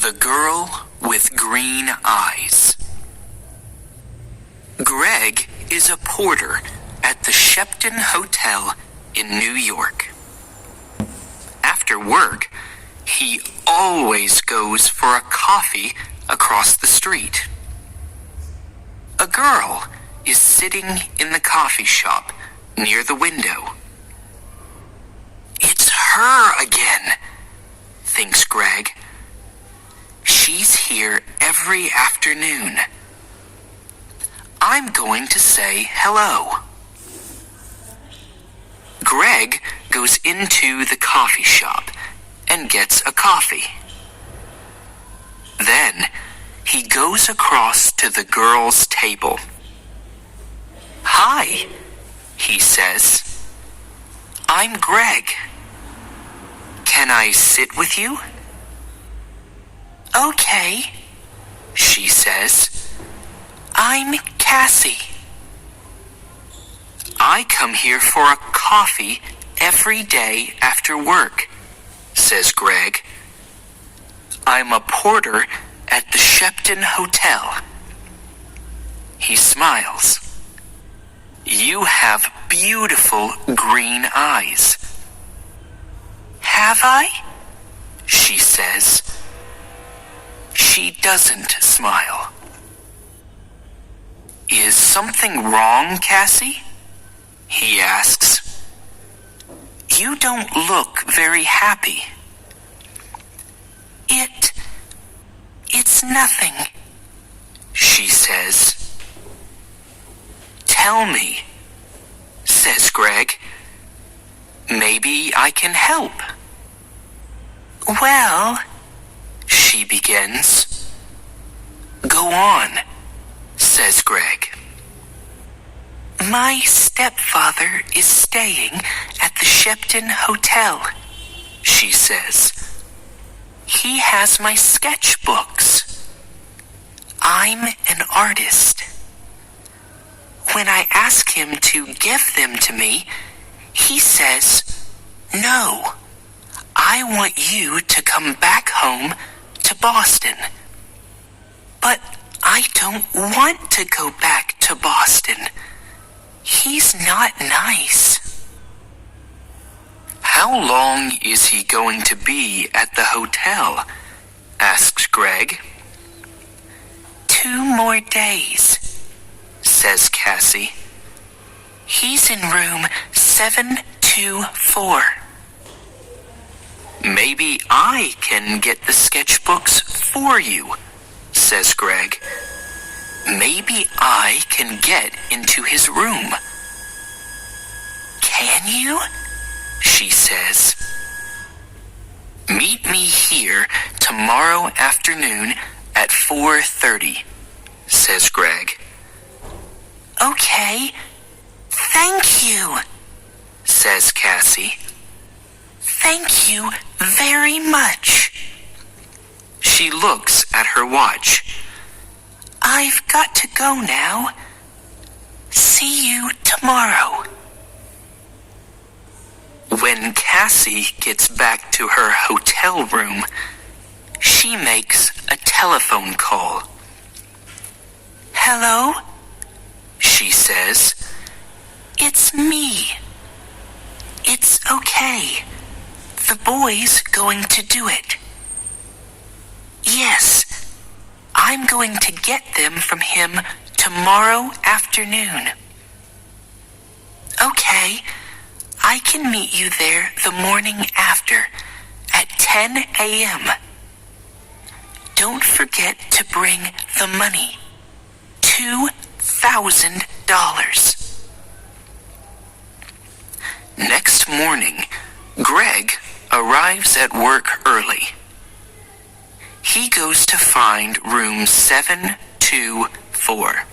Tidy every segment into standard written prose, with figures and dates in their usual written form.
The Girl with Green Eyes. Greg is a porter at the Shepton Hotel in New York. After work, he always goes for a coffee across the street. A girl is sitting in the coffee shop near the window. It's her again, thinks Greg. She's here every afternoon. I'm going to say hello. Greg goes into the coffee shop and gets a coffee. Then he goes across to the girl's table. "Hi," he says. "I'm Greg. Can I sit with you?" "Okay," she says. "I'm Cassie." "I come here for a coffee every day after work," says Greg. "I'm a porter at the Shepton Hotel." He smiles. "You have beautiful green eyes." "Have I?" she says. She doesn't smile. "Is something wrong, Cassie?" he asks. "You don't look very happy." It's nothing," she says. "Tell me," says Greg. "Maybe I can help." "Well," she begins. "Go on," says Greg. "My stepfather is staying at the Shepton Hotel," she says. "He has my sketchbooks. I'm an artist. When I ask him to give them to me, he says, 'No, I want you to come back home to Boston.' But I don't want to go back to Boston. He's not nice." "How long is he going to be at the hotel?" asks Greg. 2 more days, says Cassie. "He's in room 724. "Maybe I can get the sketchbooks for you," says Greg. "Maybe I can get into his room." "Can you?" she says. "Meet me here tomorrow afternoon at 4:30, says Greg. "Okay, thank you," says Cassie. "Thank you very much." She looks at her watch. "I've got to go now. See you tomorrow." When Cassie gets back to her hotel room, she makes a telephone call. "Hello?" she says. "It's me." "It's okay. The boy's going to do it." "Yes, I'm going to get them from him tomorrow afternoon." "Okay, I can meet you there the morning after at 10 a.m. Don't forget to bring the money. $2,000. Next morning, Greg arrives at work early. He goes to find room 724.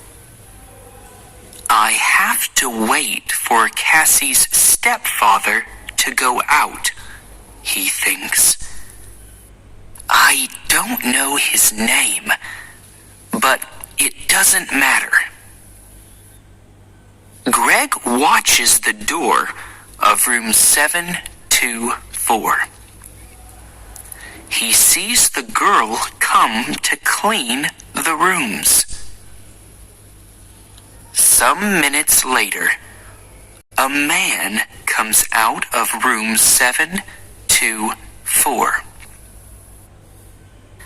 "I have to wait for Cassie's stepfather to go out," he thinks. "I don't know his name, but it doesn't matter." Greg watches the door of room 724. he sees the girl come to clean the rooms. Some minutes later, a man comes out of room 724.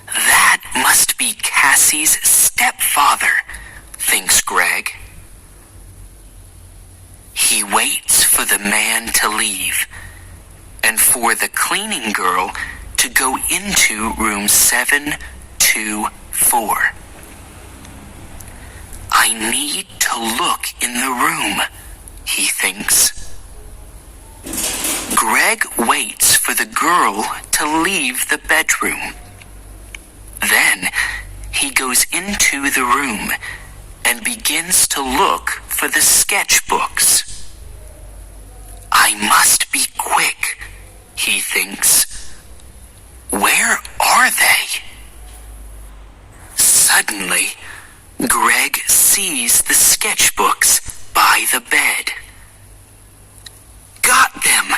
That must be Cassie's stepfather, thinks Greg. He waits for the man to leave and for the cleaning girl to go into room 724. I need to look in the room, he thinks. Greg waits for the girl to leave the bedroom. Then he goes into the room and begins to look for the sketchbooks. I must be quick, he thinks. Where are they? Suddenly, Greg sees the sketchbooks by the bed. Got them,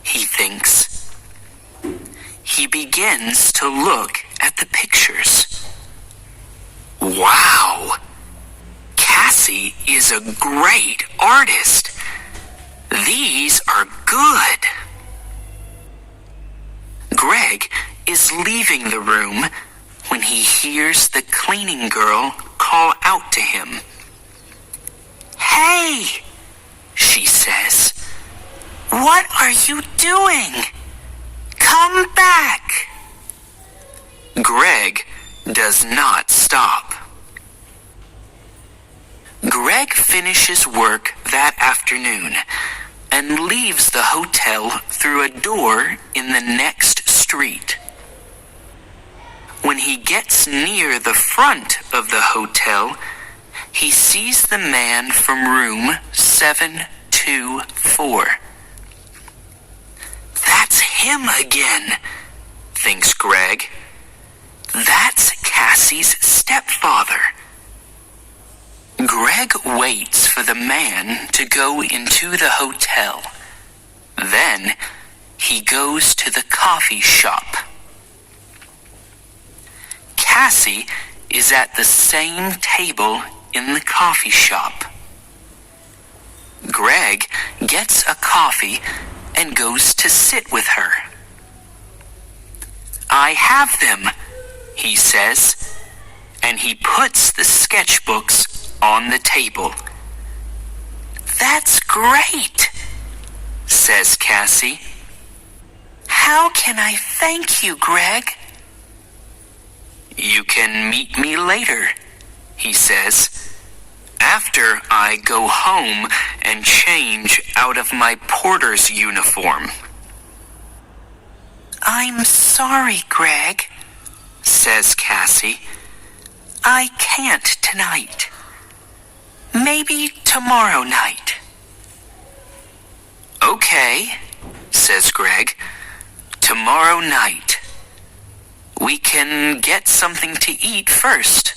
he thinks. He begins to look at the pictures. Wow! Cassie is a great artist. These are good. Greg is leaving the room when he hears the cleaning girl call out to him. Hey, she says, what are you doing? Come back. Greg does not stop. Greg finishes work that afternoon and leaves the hotel through a door in the next street. When he gets near the front of the hotel, he sees the man from room 724. That's him again, thinks Greg. That's Cassie's stepfather. Greg waits for the man to go into the hotel. Then he goes to the coffee shop. Cassie is at the same table in the coffee shop. Greg gets a coffee and goes to sit with her. I have them, he says, and he puts the sketchbooks on the table. That's great, says Cassie. How can I thank you, Greg? You can meet me later, he says, after I go home and change out of my porter's uniform. I'm sorry, Greg, says Cassie. I can't tonight. Maybe tomorrow night. Okay, says Greg. Tomorrow night. We can get something to eat first.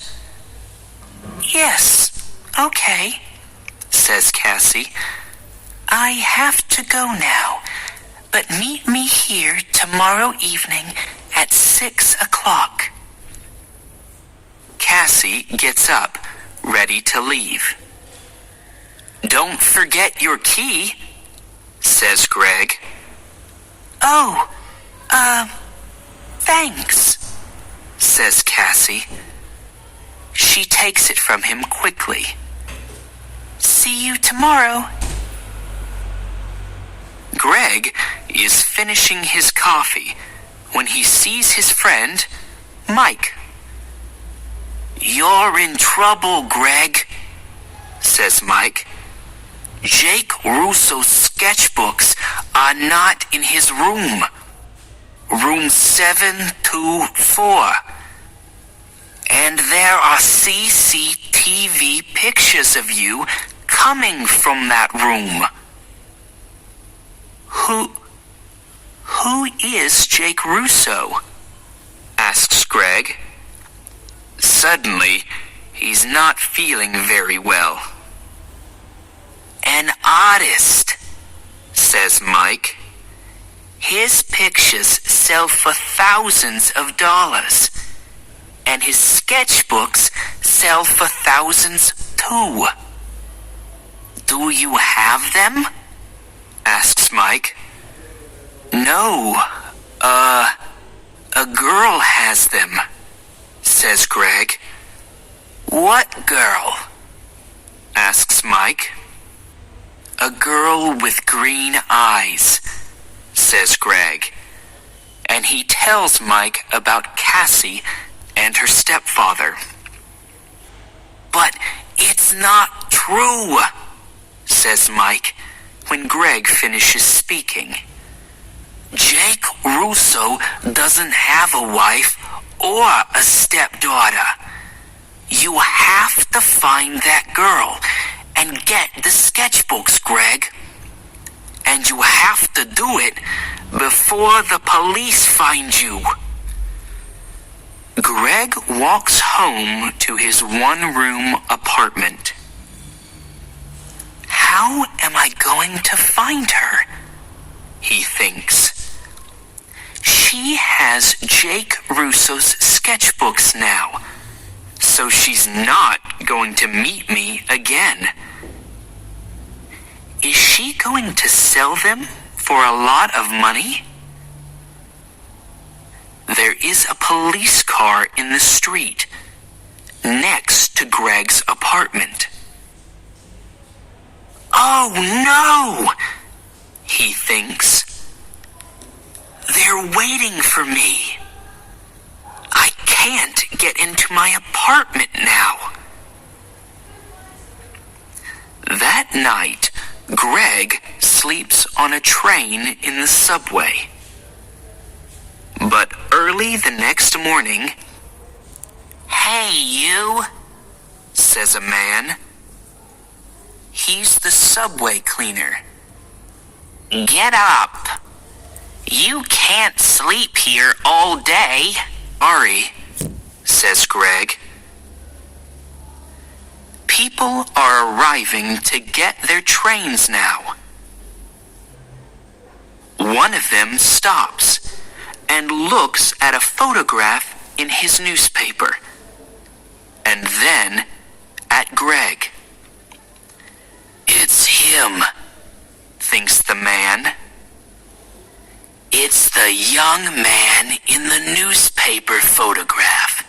Yes, okay, says Cassie. I have to go now, but meet me here tomorrow evening at 6 o'clock. Cassie gets up, ready to leave. Don't forget your key, says Greg. Oh, thanks, says Cassie. She takes it from him quickly. See you tomorrow. Greg is finishing his coffee when he sees his friend, Mike. You're in trouble, Greg, says Mike. Jake Russo's sketchbooks are not in his room. Room 724. And there are CCTV pictures of you coming from that room. Who is Jake Russo? Asks Greg. Suddenly, he's not feeling very well. An artist, says Mike. His pictures sell for thousands of dollars, and his sketchbooks sell for thousands too. Do you have them? Asks Mike. No, a girl has them, says Greg. What girl? Asks Mike. A girl with green eyes, says Greg. And he tells Mike about Cassie and her stepfather. But it's not true, says Mike when Greg finishes speaking. Jake Russo doesn't have a wife or a stepdaughter. You have to find that girl and get the sketchbooks, Greg. And you have to do it before the police find you. Greg walks home to his one-room apartment. How am I going to find her? He thinks. She has Jake Russo's sketchbooks now, so she's not going to meet me again. Is she going to sell them for a lot of money? There is a police car in the street next to Greg's apartment. Oh no, he thinks. They're waiting for me. I can't get into my apartment now. That night, Greg sleeps on a train in the subway. But early the next morning, "Hey, you," says a man. He's the subway cleaner. "Get up. You can't sleep here all day." "Sorry," says Greg. People are arriving to get their trains now. One of them stops and looks at a photograph in his newspaper, and then at Greg. It's him, thinks the man. It's the young man in the newspaper photograph.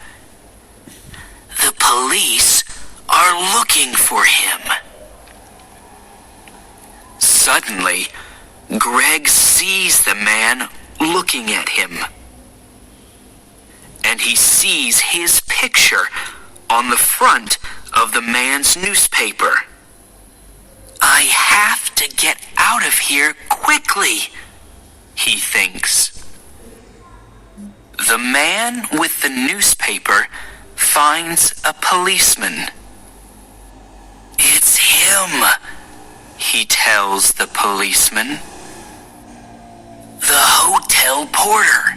The police are looking for him. Suddenly, Greg sees the man looking at him. And he sees his picture on the front of the man's newspaper. I have to get out of here quickly, he thinks. The man with the newspaper finds a policeman. It's him, he tells the policeman. The hotel porter.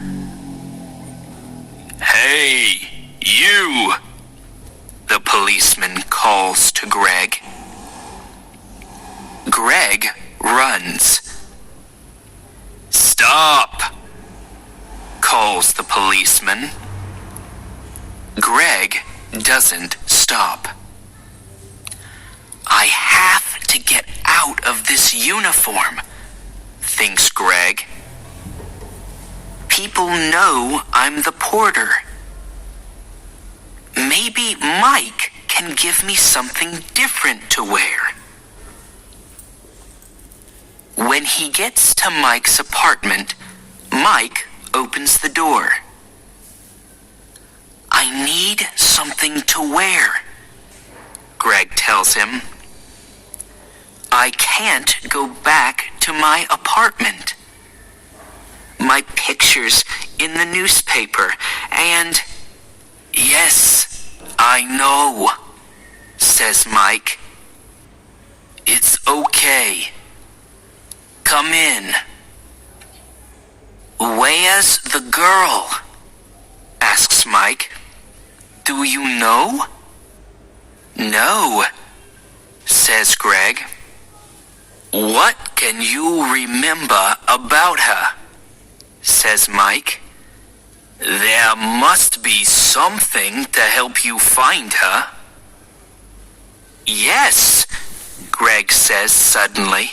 Hey, you, the policeman calls to Greg. Greg runs. Stop, calls the policeman. Greg doesn't stop. I have to get out of this uniform, thinks Greg. People know I'm the porter. Maybe Mike can give me something different to wear. When he gets to Mike's apartment, Mike opens the door. I need something to wear, Greg tells him. I can't go back to my apartment. My picture's in the newspaper, and... Yes, I know, says Mike. It's okay. Come in. Where's the girl? Asks Mike. Do you know? No, says Greg. What can you remember about her? says Mike. There must be something to help you find her. Yes, Greg says suddenly.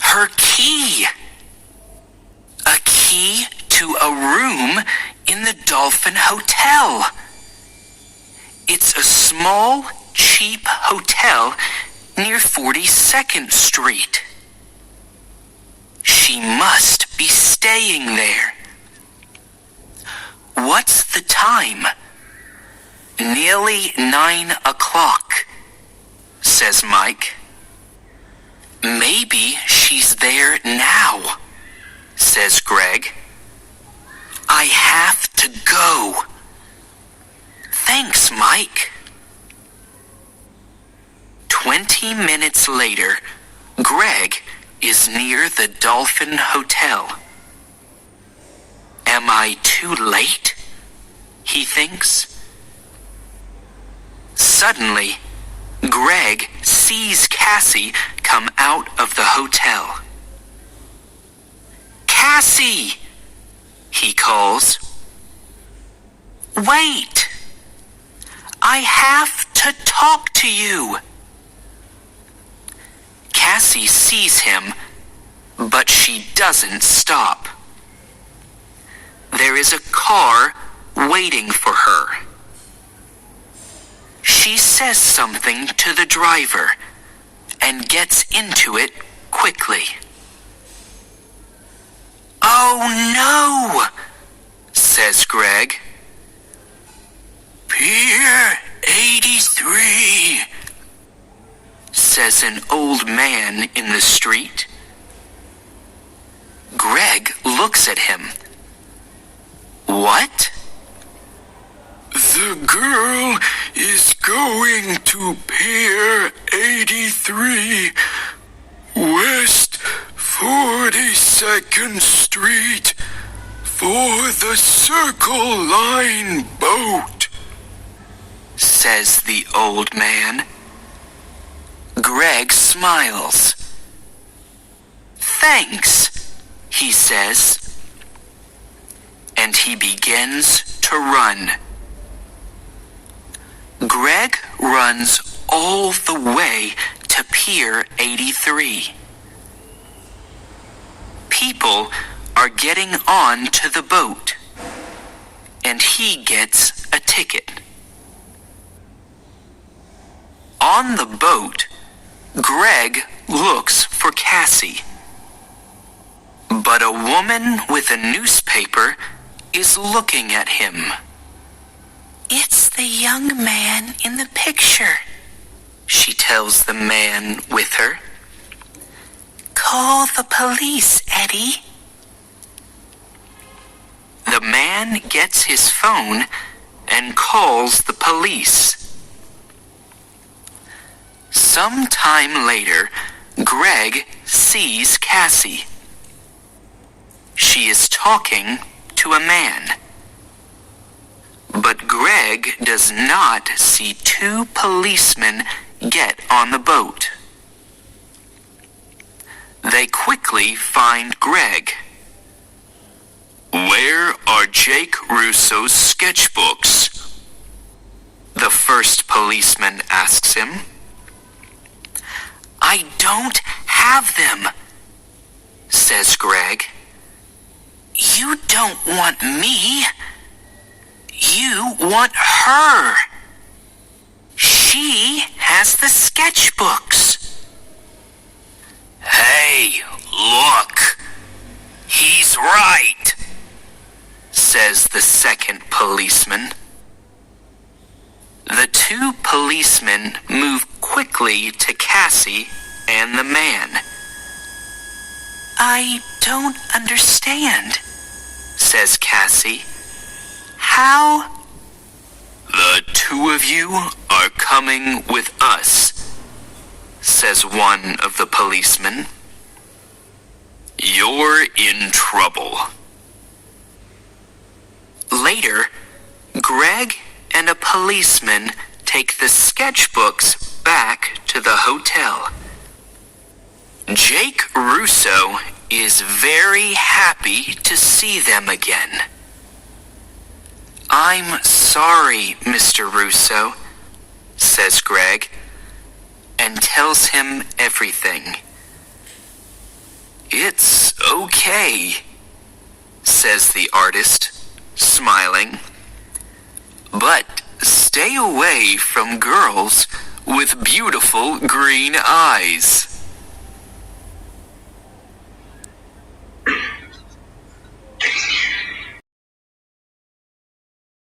Her key. A key to a room in the Dolphin Hotel. It's a small, cheap hotel near 42nd Street. She must be staying there. What's the time? Nearly 9 o'clock, says Mike. Maybe she's there now, says Greg. I have to go. Thanks, Mike. 20 minutes later, Greg is near the Dolphin Hotel. Am I too late? He thinks. Suddenly, Greg sees Cassie come out of the hotel. Cassie! He calls. Wait! I have to talk to you. Cassie sees him, but she doesn't stop. There is a car waiting for her. She says something to the driver and gets into it quickly. Oh no, says Greg. Pier 83, says an old man in the street. Greg looks at him. What? The girl is going to Pier 83, West 42nd Street, for the Circle Line boat, says the old man. Greg smiles. Thanks, he says. And he begins to run. Greg runs all the way to Pier 83. People are getting on to the boat, and he gets a ticket. On the boat, Greg looks for Cassie. But a woman with a newspaper is looking at him. It's the young man in the picture, she tells the man with her. Call the police, Eddie. The man gets his phone and calls the police. Some time later, Greg sees Cassie. She is talking to a man. But Greg does not see two policemen get on the boat. They quickly find Greg. Where are Jake Russo's sketchbooks? The first policeman asks him. I don't have them, says Greg. You don't want me. You want her. She has the sketchbooks. Hey, look. He's right, says the second policeman. The two policemen move quickly to Cassie and the man. I don't understand, says Cassie. How? The two of you are coming with us, says one of the policemen. You're in trouble. Later, Greg and a policeman take the sketchbooks back to the hotel. Jake Russo is very happy to see them again. I'm sorry, Mr. Russo, says Greg, and tells him everything. It's okay, says the artist, smiling. But stay away from girls with beautiful green eyes.